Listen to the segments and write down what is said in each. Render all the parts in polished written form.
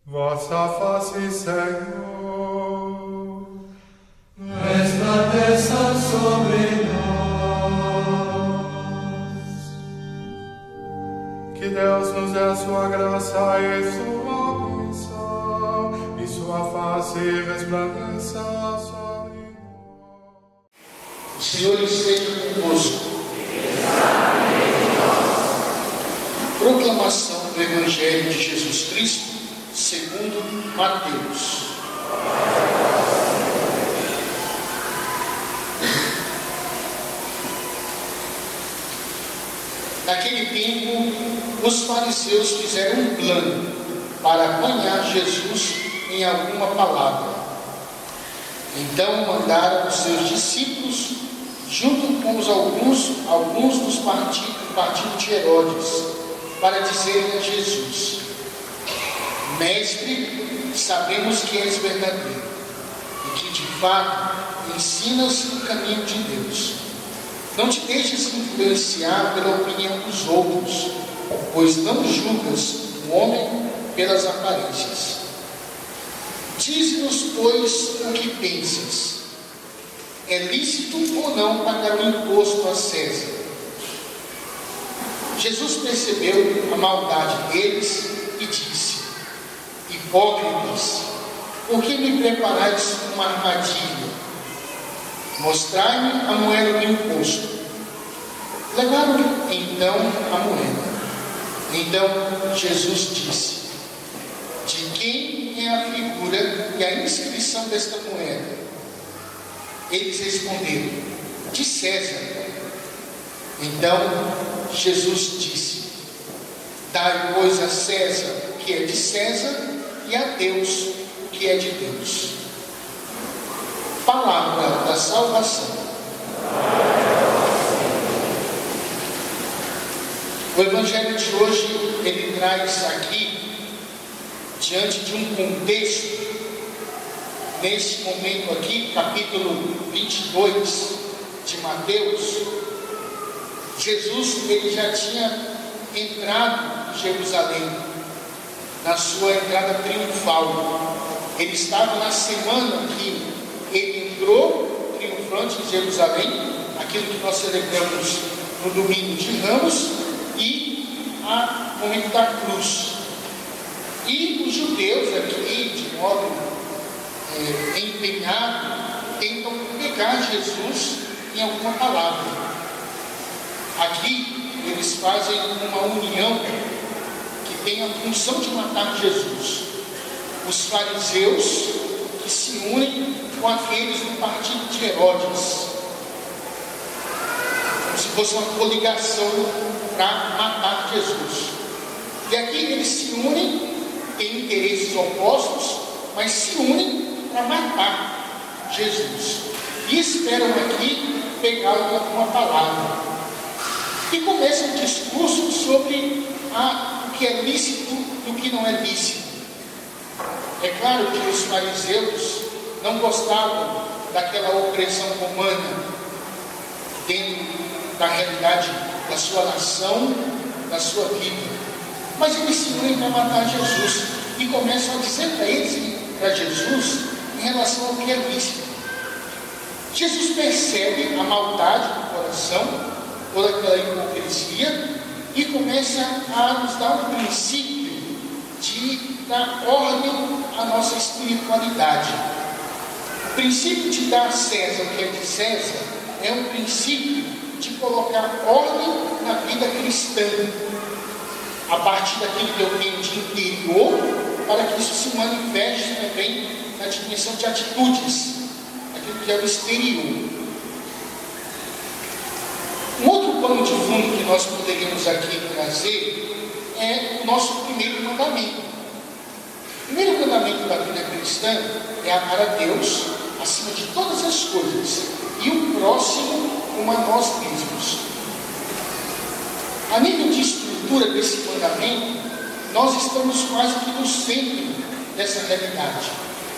vossa face, Senhor, resplandeça sobre nós. que Deus nos dê a sua graça e sua bênção, e sua face resplandeça sobre nós. O Senhor esteja convosco. Proclamação do Evangelho de Jesus Cristo segundo Mateus. Naquele tempo, os fariseus fizeram um plano para apanhar Jesus em alguma palavra. Então mandaram os seus discípulos, junto com alguns dos partidos de Herodes, para dizerem a Jesus: Mestre, sabemos que és verdadeiro e que de fato ensinas o caminho de Deus. Não te deixes influenciar pela opinião dos outros, pois não julgas o homem pelas aparências. Dize-nos, pois, o que pensas. É lícito ou não pagar o imposto a César? Jesus percebeu a maldade deles e disse: Hipócritas, por que me preparais uma armadilha? Mostrai-me a moeda do imposto. Levaram-lhe então a moeda. Então Jesus disse: De quem é a figura e a inscrição desta moeda? Eles responderam: De César. Então Jesus disse: Dai, pois, a César o que é de César e a Deus o que é de Deus. Palavra da salvação. O Evangelho de hoje, ele traz aqui, diante de um contexto, nesse momento aqui, capítulo 22 de Mateus, Jesus, ele já tinha entrado em Jerusalém, na sua entrada triunfal. Ele estava na semana que ele entrou triunfante em Jerusalém, aquilo que nós celebramos no domingo de Ramos, e a momento da cruz. E os judeus aqui, de modo empenhado, tentam pegar Jesus em alguma palavra. Aqui eles fazem uma união que tem a função de matar Jesus. Os fariseus que se unem com aqueles do partido de Herodes, como se fosse uma coligação para matar Jesus. E aqui eles se unem, têm interesses opostos, mas se unem para matar Jesus. E esperam aqui pegá-lo com alguma palavra. E começa um discurso sobre o que é lícito e o que não é lícito. É claro que os fariseus não gostavam daquela opressão romana dentro da realidade da sua nação, da sua vida. Mas eles se unem para matar Jesus e começam a dizer para eles e para Jesus em relação ao que é lícito. Jesus percebe a maldade do coração, toda aquela hipocrisia, e começa a nos dar um princípio de dar ordem à nossa espiritualidade. O princípio de dar a César o que é de César é um princípio de colocar ordem na vida cristã, a partir daquilo que eu tenho de interior, para que isso se manifeste também na dimensão de atitudes, aquilo que é o exterior. Um outro pano de fundo que nós poderíamos aqui trazer é o nosso primeiro mandamento. O primeiro mandamento da vida cristã é amar a Deus acima de todas as coisas e o próximo como a nós mesmos. A nível de estrutura desse mandamento, nós estamos quase que no centro dessa realidade.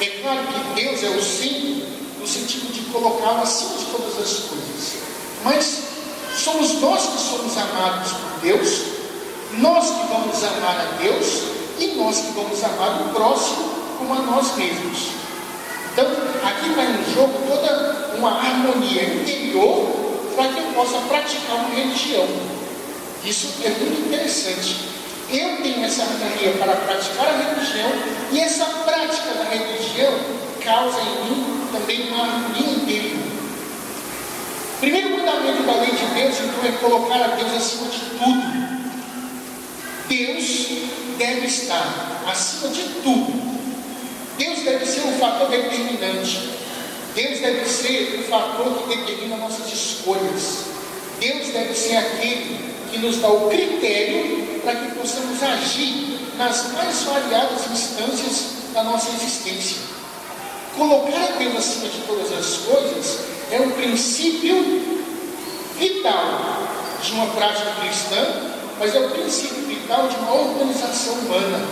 É claro que Deus é o centro no sentido de colocá-lo acima de todas as coisas, mas somos nós que somos amados por Deus, nós que vamos amar a Deus e nós que vamos amar o próximo como a nós mesmos. Então, aqui vai em jogo toda uma harmonia interior para que eu possa praticar uma religião. Isso é muito interessante. Eu tenho essa harmonia para praticar a religião, e essa prática da religião causa em mim também uma harmonia interior. O primeiro mandamento da lei de Deus, então, é colocar a Deus acima de tudo. Deus deve estar acima de tudo. Deus deve ser um fator determinante. Deus deve ser o fator que determina nossas escolhas. Deus deve ser aquele que nos dá o critério para que possamos agir nas mais variadas instâncias da nossa existência. Colocar a Deus acima de todas as coisas é um princípio vital de uma prática cristã, mas é o princípio vital de uma organização humana.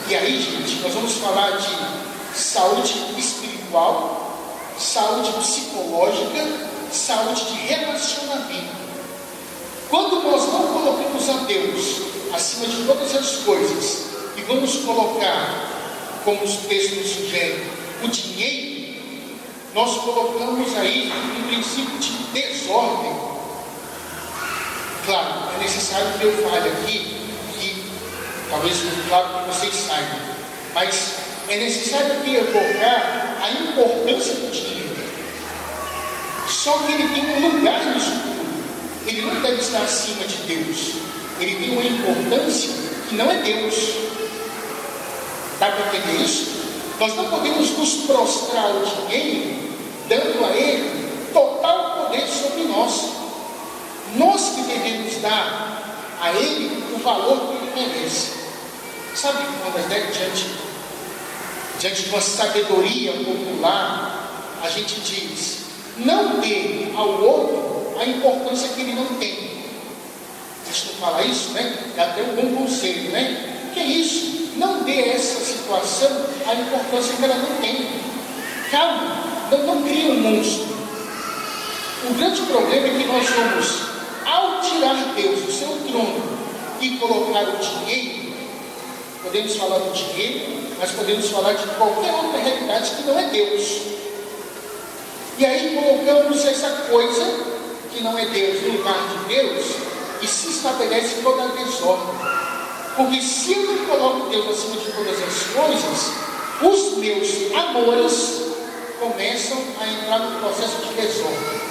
E aí, gente, nós vamos falar de saúde espiritual, saúde psicológica, saúde de relacionamento. Quando nós não colocamos a Deus acima de todas as coisas e vamos colocar, como os textos sugerem, o dinheiro, nós colocamos aí um princípio de desordem. Claro, é necessário que eu fale aqui, que talvez claro que vocês saibam, mas é necessário que evocar a importância do dinheiro. Só que ele tem um lugar nisso tudo. Ele não deve estar acima de Deus. Ele tem uma importância que não é Deus. Dá para entender isso? Nós não podemos nos prostrar ao dinheiro, dando a ele total poder sobre nós. Nós que devemos dar a ele o valor que ele merece. Sabe quando diante de uma sabedoria popular, a gente diz: não dê ao outro a importância que ele não tem. Deixa eu falar isso, né? É até um bom conselho, né? O que é isso? Não dê a essa situação a importância que ela não tem. Calma, não crie um monstro. O grande problema é que nós vamos, ao tirar Deus do seu trono e colocar o dinheiro, podemos falar do dinheiro, mas podemos falar de qualquer outra realidade que não é Deus. E aí colocamos essa coisa que não é Deus no lugar de Deus, e se estabelece toda a desordem. Porque se eu não coloco Deus acima de todas as coisas, os meus amores começam a entrar no processo de desordem.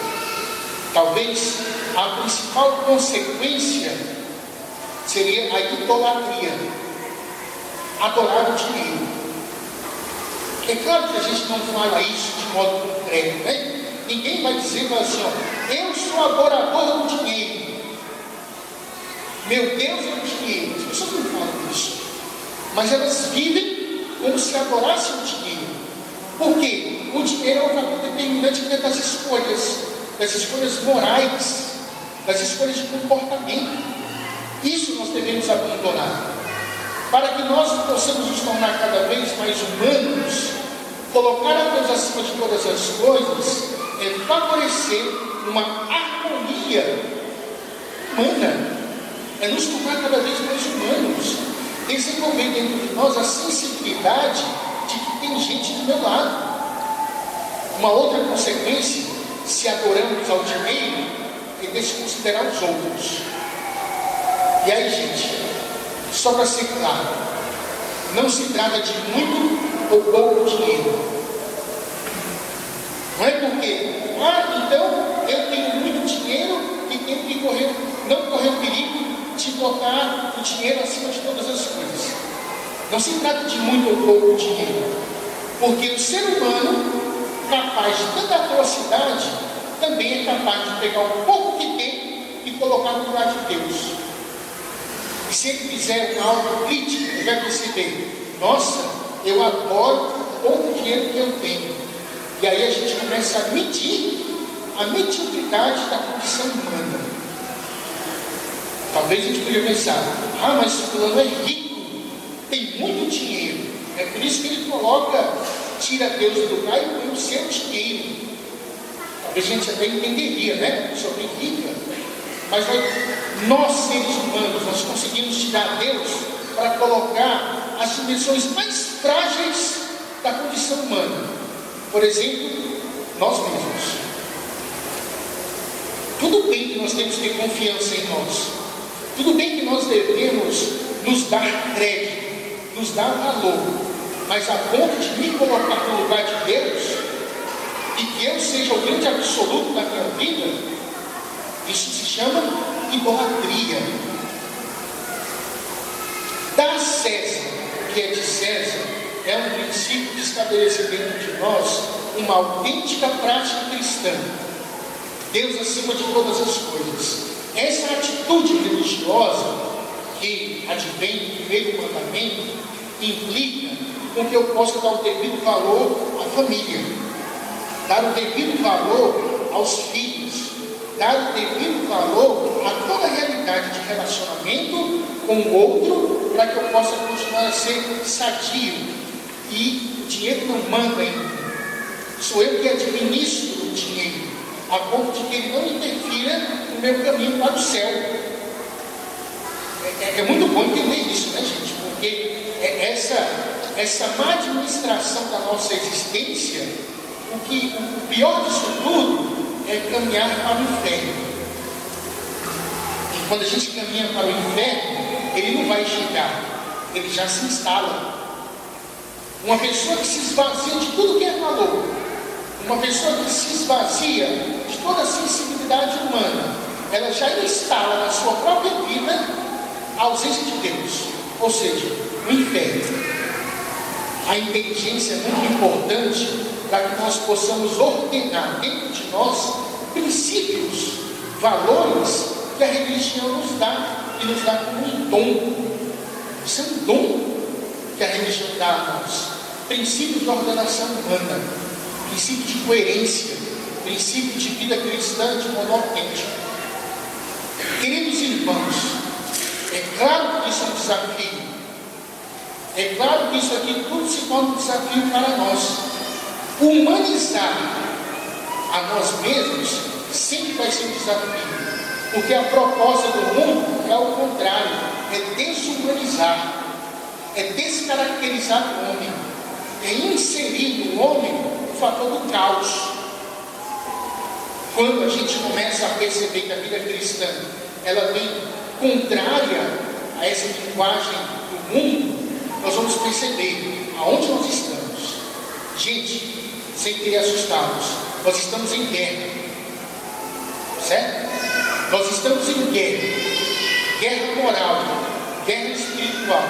Talvez a principal consequência seria a idolatria, adorar o dinheiro. É claro que a gente não fala isso de modo concreto, né? Ninguém vai dizer assim, ó, eu sou adorador do dinheiro. Meu Deus é o dinheiro. As pessoas não falam isso. Mas elas vivem como se adorassem o dinheiro. Por quê? O dinheiro é um fator determinante das escolhas morais, das escolhas de comportamento. Isso nós devemos abandonar. Para que nós possamos nos tornar cada vez mais humanos, colocar a Deus acima de todas as coisas é favorecer uma harmonia humana, é nos tornar cada vez mais humanos, desenvolver dentro de nós a sensibilidade de que tem gente do meu lado. Uma outra consequência, se adoramos ao dinheiro, é desconsiderar os outros. E aí, gente, só para ser claro, não se trata de muito ou pouco dinheiro. Não é porque, então eu tenho muito dinheiro e tenho que não correr o perigo de botar o dinheiro acima de todas as coisas. Não se trata de muito ou pouco dinheiro, porque o ser humano, capaz de tanta atrocidade, também é capaz de pegar um pouco que tem e colocar no lugar de Deus. E se ele fizer uma autocrítica, ele vai perceber: nossa, eu adoro o pouco dinheiro que eu tenho. E aí a gente começa a medir a mediocridade da condição humana. Talvez a gente poderia pensar: mas o fulano é rico, tem muito dinheiro, é por isso que ele tira Deus do lugar e põe o seu dinheiro. Talvez a gente até entenderia, né? A pessoa bem rica. Mas nós seres humanos, nós conseguimos tirar Deus para colocar as dimensões mais frágeis da condição humana. Por exemplo, nós mesmos. Tudo bem que nós temos que ter confiança em nós. Tudo bem que nós devemos nos dar crédito, nos dar valor. Mas a ponto de me colocar no lugar de Deus, e que eu seja o grande absoluto da minha vida, isso se chama idolatria. Dar a César o que é de César é um princípio de estabelecer dentro de nós uma autêntica prática cristã. Deus acima de todas as coisas. Essa atitude religiosa que advém do primeiro mandamento implica com que eu possa dar o devido valor à família, dar o devido valor aos filhos, dar o devido valor a toda a realidade de relacionamento com o outro, para que eu possa continuar a ser sadio. E o dinheiro não manda em mim, sou eu que administro o dinheiro, a ponto de que ele não interfira no meu caminho para o céu. É muito bom entender isso, né, gente? Porque essa má administração da nossa existência, o pior disso tudo é caminhar para o inferno. E quando a gente caminha para o inferno, ele não vai chegar, ele já se instala. Uma pessoa que se esvazia de tudo que é valor, uma pessoa que se esvazia de toda a sensibilidade humana, ela já instala na sua própria vida a ausência de Deus, ou seja, o inferno. A inteligência é muito importante para que nós possamos ordenar dentro de nós princípios, valores que a religião nos dá, e nos dá como um dom. Isso é um dom que a religião dá a nós. Princípios de ordenação humana, princípio de coerência, princípio de vida cristã de modo autêntico. Queridos irmãos, é claro que isso é um desafio. É claro que isso aqui tudo se torna um desafio para nós. Humanizar a nós mesmos sempre vai ser um desafio, porque a proposta do mundo é o contrário, é desumanizar, é descaracterizar o homem, é inserir no homem o fator do caos. Quando a gente começa a perceber que a vida cristã ela vem contrária a essa linguagem do mundo, nós vamos perceber aonde nós estamos. Gente, sem querer assustá-los, nós estamos em guerra, certo? Nós estamos em guerra moral, guerra espiritual.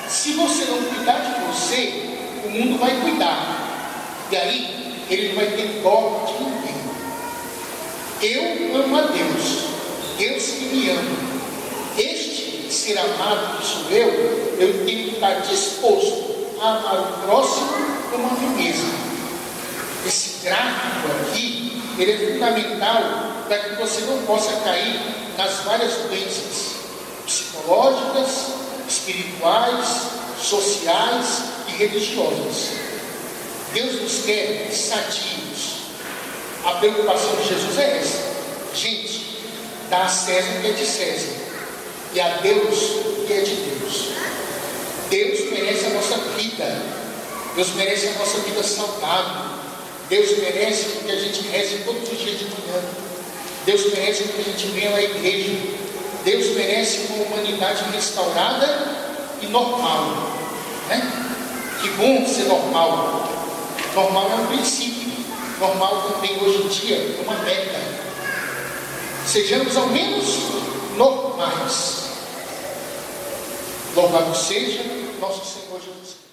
Se você não cuidar de você, o mundo vai cuidar, e aí ele não vai ter dó de ninguém. Eu amo a Deus, Deus que me ama. Este ser amado que sou eu tenho que estar disposto a amar o próximo como a mim mesmo. Esse gráfico aqui, ele é fundamental para que você não possa cair nas várias doenças psicológicas, espirituais, sociais e religiosas. Deus nos quer sadios. A preocupação de Jesus é essa. Gente, dá a César o que é de César, e a Deus o que é de Deus. Deus merece a nossa vida, Deus merece a nossa vida saudável, Deus merece que a gente reze todos os dias de manhã, Deus merece que a gente venha à igreja, Deus merece uma humanidade restaurada e normal, né? Que bom ser normal. Normal é um princípio, normal também hoje em dia é uma meta. Sejamos ao menos normais. Louvado seja nosso Senhor Jesus Cristo.